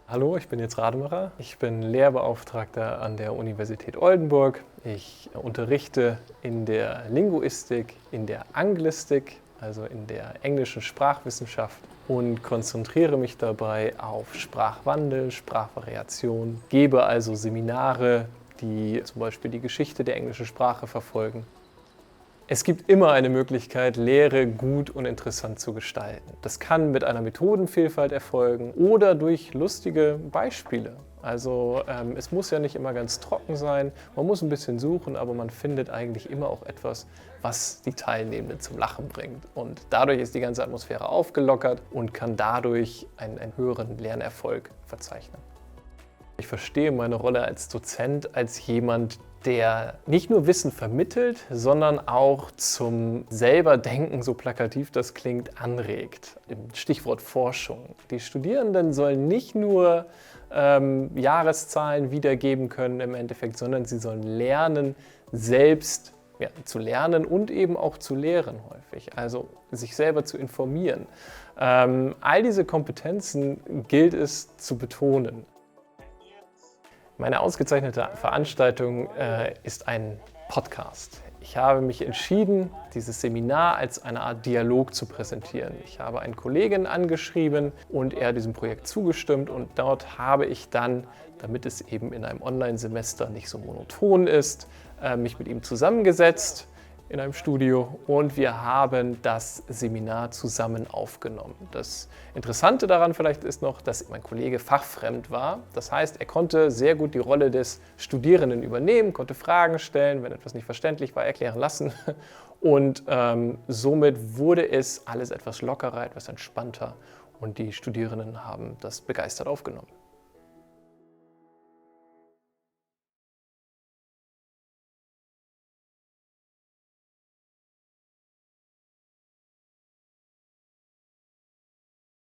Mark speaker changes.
Speaker 1: Hallo, ich bin Jens Rademacher. Ich bin Lehrbeauftragter an der Universität Oldenburg. Ich unterrichte in der Linguistik, in der Anglistik, also in der englischen Sprachwissenschaft und konzentriere mich dabei auf Sprachwandel, Sprachvariation, gebe also Seminare, die zum Beispiel die Geschichte der englischen Sprache verfolgen. Es gibt immer eine Möglichkeit, Lehre gut und interessant zu gestalten. Das kann mit einer Methodenvielfalt erfolgen oder durch lustige Beispiele. Also es muss ja nicht immer ganz trocken sein, man muss ein bisschen suchen, aber man findet eigentlich immer auch etwas, was die Teilnehmenden zum Lachen bringt. Und dadurch ist die ganze Atmosphäre aufgelockert und kann dadurch einen höheren Lernerfolg verzeichnen. Ich verstehe meine Rolle als Dozent als jemand, der nicht nur Wissen vermittelt, sondern auch zum selber Denken, so plakativ das klingt, anregt. Stichwort Forschung. Die Studierenden sollen nicht nur Jahreszahlen wiedergeben können im Endeffekt, sondern sie sollen lernen, selbst zu lernen und eben auch zu lehren häufig, also sich selber zu informieren. All diese Kompetenzen gilt es zu betonen. Meine ausgezeichnete Veranstaltung ist ein Podcast. Ich habe mich entschieden, dieses Seminar als eine Art Dialog zu präsentieren. Ich habe einen Kollegen angeschrieben und er hat diesem Projekt zugestimmt und dort habe ich dann, damit es eben in einem Online-Semester nicht so monoton ist, mich mit ihm zusammengesetzt in einem Studio und wir haben das Seminar zusammen aufgenommen. Das Interessante daran vielleicht ist noch, dass mein Kollege fachfremd war. Das heißt, er konnte sehr gut die Rolle des Studierenden übernehmen, konnte Fragen stellen, wenn etwas nicht verständlich war, erklären lassen. Und somit wurde es alles etwas lockerer, etwas entspannter und die Studierenden haben das begeistert aufgenommen.